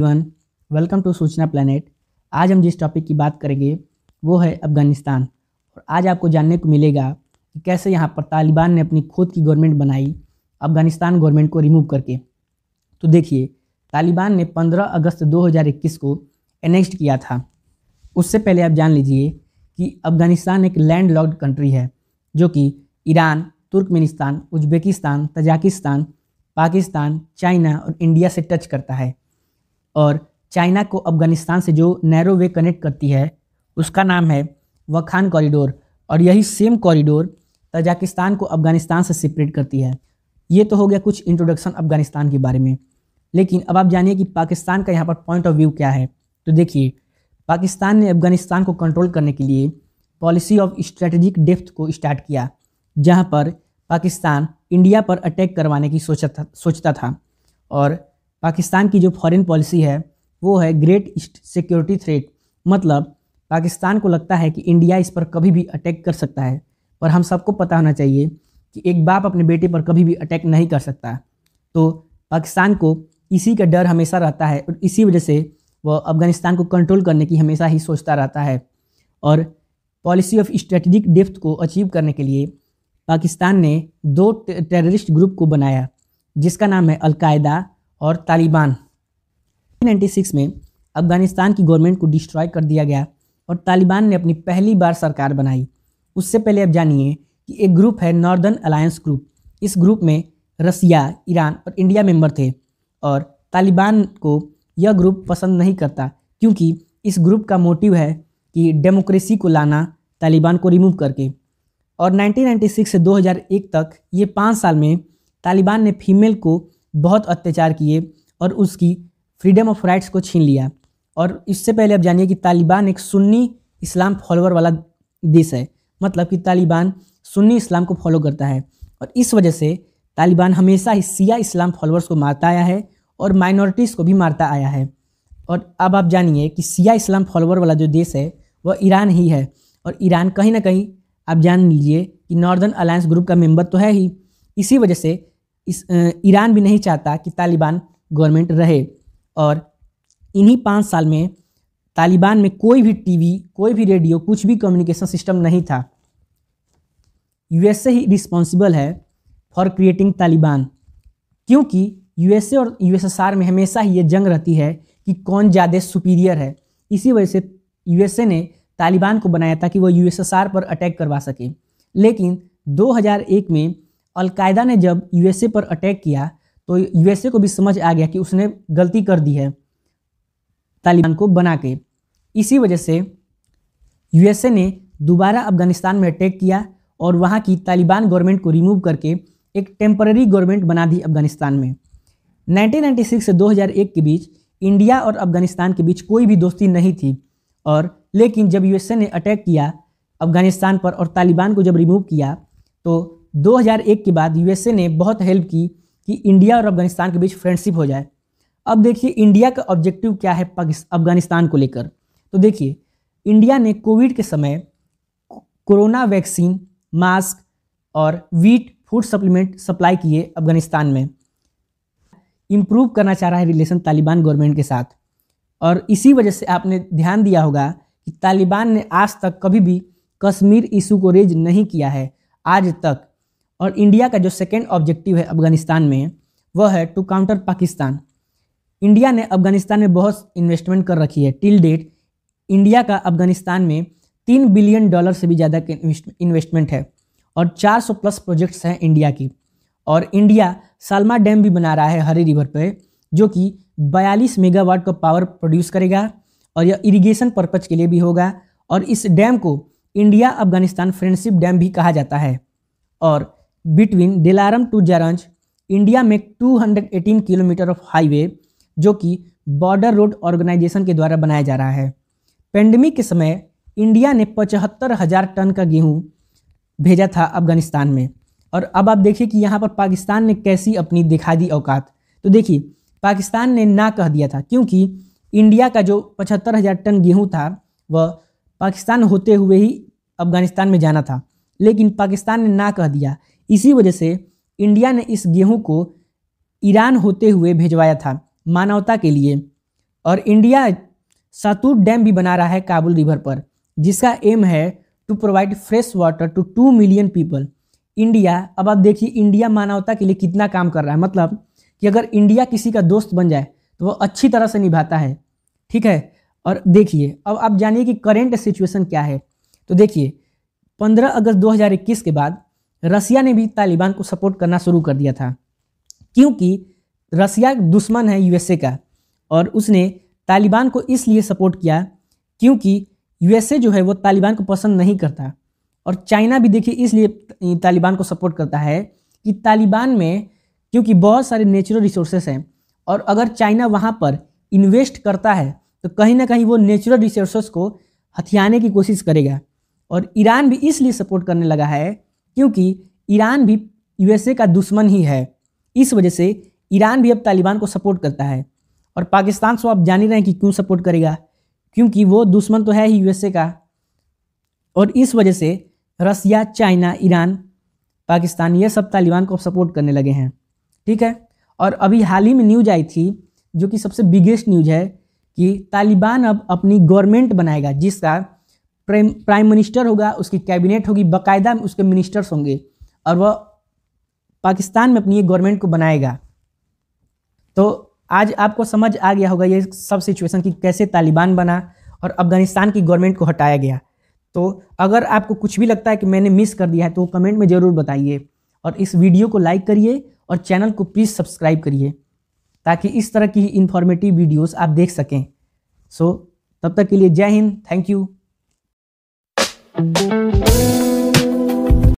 Everyone, welcome to सूचना planet. आज हम जिस टॉपिक की बात करेंगे वो है अफ़गानिस्तान। और आज आपको जानने को मिलेगा कि कैसे यहाँ पर तालिबान ने अपनी खुद की गवर्नमेंट बनाई अफ़गानिस्तान गवर्नमेंट को रिमूव करके। तो देखिए, तालिबान ने 15 अगस्त 2021 को एनेक्स्ड किया था। उससे पहले आप जान लीजिए कि अफ़गानिस्तान एक लैंड लॉक्ड कंट्री है जो कि Iran, Turkmenistan, Uzbekistan, Tajikistan, Pakistan, China और इंडिया से टच करता है। और चाइना को अफ़गानिस्तान से जो नैरो वे कनेक्ट करती है उसका नाम है वखान कॉरिडोर, और यही सेम कॉरिडोर तजाकिस्तान को अफ़गानिस्तान से सेपरेट करती है। ये तो हो गया कुछ इंट्रोडक्शन अफ़गानिस्तान के बारे में। लेकिन अब आप जानिए कि पाकिस्तान का यहाँ पर पॉइंट ऑफ व्यू क्या है। तो देखिए, पाकिस्तान ने अफ़गानिस्तान को कंट्रोल करने के लिए पॉलिसी ऑफ स्ट्रेटेजिक डेप्थ को स्टार्ट किया, जहाँ पर पाकिस्तान इंडिया पर अटैक करवाने की सोचता था। और पाकिस्तान की जो फॉरेन पॉलिसी है वो है ग्रेट सिक्योरिटी थ्रेट, मतलब पाकिस्तान को लगता है कि इंडिया इस पर कभी भी अटैक कर सकता है। पर हम सबको पता होना चाहिए कि एक बाप अपने बेटे पर कभी भी अटैक नहीं कर सकता। तो पाकिस्तान को इसी का डर हमेशा रहता है और इसी वजह से वह अफ़गानिस्तान को कंट्रोल करने की हमेशा ही सोचता रहता है। और पॉलिसी ऑफ स्ट्रेटेजिक डेप्थ को अचीव करने के लिए पाकिस्तान ने दो टेररिस्ट ग्रुप को बनाया, जिसका नाम है अलकायदा और तालिबान। 1996 में अफ़गानिस्तान की गवर्नमेंट को डिस्ट्रॉय कर दिया गया और तालिबान ने अपनी पहली बार सरकार बनाई। उससे पहले आप जानिए कि एक ग्रुप है नॉर्दर्न अलायंस ग्रुप। इस ग्रुप में रसिया, ईरान और इंडिया मेंबर थे। और तालिबान को यह ग्रुप पसंद नहीं करता क्योंकि इस ग्रुप का मोटिव है कि डेमोक्रेसी को लाना तालिबान को रिमूव करके। और 1996 से 2001 तक ये 5 साल में तालिबान ने फीमेल को बहुत अत्याचार किए और उसकी फ्रीडम ऑफ राइट्स को छीन लिया। और इससे पहले आप जानिए कि तालिबान एक सुन्नी इस्लाम फॉलोअर वाला देश है, मतलब कि तालिबान सुन्नी इस्लाम को फॉलो करता है। और इस वजह से तालिबान हमेशा ही शिया इस्लाम फॉलोअर्स को मारता आया है और माइनॉरिटीज़ को भी मारता आया है। और अब आप जानिए कि शिया इस्लाम फॉलोअर वाला जो देश है वह ईरान ही है। और ईरान कहीं ना कहीं आप जान लीजिए कि नॉर्दर्न अलायंस ग्रुप का मेंबर तो है ही। इसी वजह से ईरान भी नहीं चाहता कि तालिबान गवर्नमेंट रहे। और इन्हीं 5 साल में तालिबान में कोई भी टीवी, कोई भी रेडियो, कुछ भी कम्युनिकेशन सिस्टम नहीं था। यूएसए ही रिस्पॉन्सिबल है फॉर क्रिएटिंग तालिबान, क्योंकि यूएसए और यूएसएसआर में हमेशा ही ये जंग रहती है कि कौन ज़्यादा सुपीरियर है। इसी वजह से यूएसए ने तालिबान को बनाया था कि वह यूएसएसआर पर अटैक करवा सके। लेकिन 2001 में अलकायदा ने जब यूएसए पर अटैक किया तो यूएसए को भी समझ आ गया कि उसने गलती कर दी है तालिबान को बना के। इसी वजह से यूएसए ने दोबारा अफ़गानिस्तान में अटैक किया और वहाँ की तालिबान गवर्नमेंट को रिमूव करके एक टेम्पररी गवर्नमेंट बना दी अफ़गानिस्तान में। 1996 से 2001 के बीच इंडिया और अफ़गानिस्तान के बीच कोई भी दोस्ती नहीं थी। और लेकिन जब यूएसए ने अटैक किया अफ़गानिस्तान पर और तालिबान को जब रिमूव किया तो 2001 के बाद यूएसए ने बहुत हेल्प की कि इंडिया और अफ़गानिस्तान के बीच फ्रेंडशिप हो जाए। अब देखिए इंडिया का ऑब्जेक्टिव क्या है अफ़गानिस्तान को लेकर। तो देखिए, इंडिया ने कोविड के समय कोरोना वैक्सीन, मास्क और वीट फूड सप्लीमेंट सप्लाई किए अफ़गानिस्तान में। इम्प्रूव करना चाह रहा है रिलेशन तालिबान गवर्नमेंट के साथ। और इसी वजह से आपने ध्यान दिया होगा कि तालिबान ने आज तक कभी भी कश्मीर इशू को रेज नहीं किया है आज तक। और इंडिया का जो सेकेंड ऑब्जेक्टिव है अफ़गानिस्तान में वह है टू काउंटर पाकिस्तान। इंडिया ने अफ़गानिस्तान में बहुत इन्वेस्टमेंट कर रखी है। टिल डेट इंडिया का अफ़गानिस्तान में $3 बिलियन से भी ज़्यादा के इन्वेस्टमेंट है और 400 प्लस प्रोजेक्ट्स हैं इंडिया की। और इंडिया सालमा डैम भी बना रहा है हरी रिवर पे, जो कि 42 मेगावाट का पावर प्रोड्यूस करेगा और यह इरिगेशन पर्पज के लिए भी होगा। और इस डैम को इंडिया अफ़गानिस्तान फ्रेंडशिप डैम भी कहा जाता है। और बिटवीन दिलारम टू जारंज इंडिया में 218 किलोमीटर ऑफ हाईवे जो कि बॉर्डर रोड ऑर्गेनाइजेशन के द्वारा बनाया जा रहा है। पेंडेमिक के समय इंडिया ने 75,000 टन का गेहूं भेजा था अफ़गानिस्तान में। और अब आप देखिए कि यहाँ पर पाकिस्तान ने कैसी अपनी दिखा दी औकात। तो देखिए, पाकिस्तान ने ना कह दिया था क्योंकि इंडिया का जो 75,000 टन गेहूं था वह पाकिस्तान होते हुए ही अफ़गानिस्तान में जाना था, लेकिन पाकिस्तान ने ना कह दिया। इसी वजह से इंडिया ने इस गेहूं को ईरान होते हुए भिजवाया था मानवता के लिए। और इंडिया सतलुज डैम भी बना रहा है काबुल रिवर पर, जिसका एम है to provide fresh water to 2 million people. India, अब आप देखिए इंडिया मानवता के लिए कितना काम कर रहा है, मतलब कि अगर इंडिया किसी का दोस्त बन जाए तो वो अच्छी तरह से निभाता है, ठीक है। और देखिए अब आप जानिए कि करेंट सिचुएशन क्या है। तो देखिए 15 अगस्त 2021 के बाद रसिया ने भी तालिबान को सपोर्ट करना शुरू कर दिया था, क्योंकि रसिया दुश्मन है यूएसए का, और उसने तालिबान को इसलिए सपोर्ट किया क्योंकि यूएसए जो है वो तालिबान को पसंद नहीं करता। और चाइना भी देखिए इसलिए तालिबान को सपोर्ट करता है कि तालिबान में क्योंकि बहुत सारे नेचुरल रिसोर्सेस हैं, और अगर चाइना वहाँ पर इन्वेस्ट करता है तो कहीं ना कहीं वो नेचुरल रिसोर्सेस को हथियाने की कोशिश करेगा। और ईरान भी इसलिए सपोर्ट करने लगा है क्योंकि ईरान भी यूएसए का दुश्मन ही है, इस वजह से ईरान भी अब तालिबान को सपोर्ट करता है। और पाकिस्तान तो आप जान ही रहे हैं कि क्यों सपोर्ट करेगा, क्योंकि वो दुश्मन तो है ही यूएसए का। और इस वजह से रसिया, चाइना, ईरान, पाकिस्तान ये सब तालिबान को सपोर्ट करने लगे हैं, ठीक है। और अभी हाल ही में न्यूज आई थी जो कि सबसे बिगेस्ट न्यूज है कि तालिबान अब अपनी गवर्नमेंट बनाएगा, जिसका प्राइम मिनिस्टर होगा, उसकी कैबिनेट होगी, बाकायदा उसके मिनिस्टर्स होंगे, और वह पाकिस्तान में अपनी गवर्नमेंट को बनाएगा। तो आज आपको समझ आ गया होगा ये सब सिचुएशन कि कैसे तालिबान बना और अफगानिस्तान की गवर्नमेंट को हटाया गया। तो अगर आपको कुछ भी लगता है कि मैंने मिस कर दिया है तो कमेंट में ज़रूर बताइए, और इस वीडियो को लाइक करिए और चैनल को प्लीज़ सब्सक्राइब करिए ताकि इस तरह की इंफॉर्मेटिव वीडियोस आप देख सकें। सो तब तक के लिए जय हिंद, थैंक यू।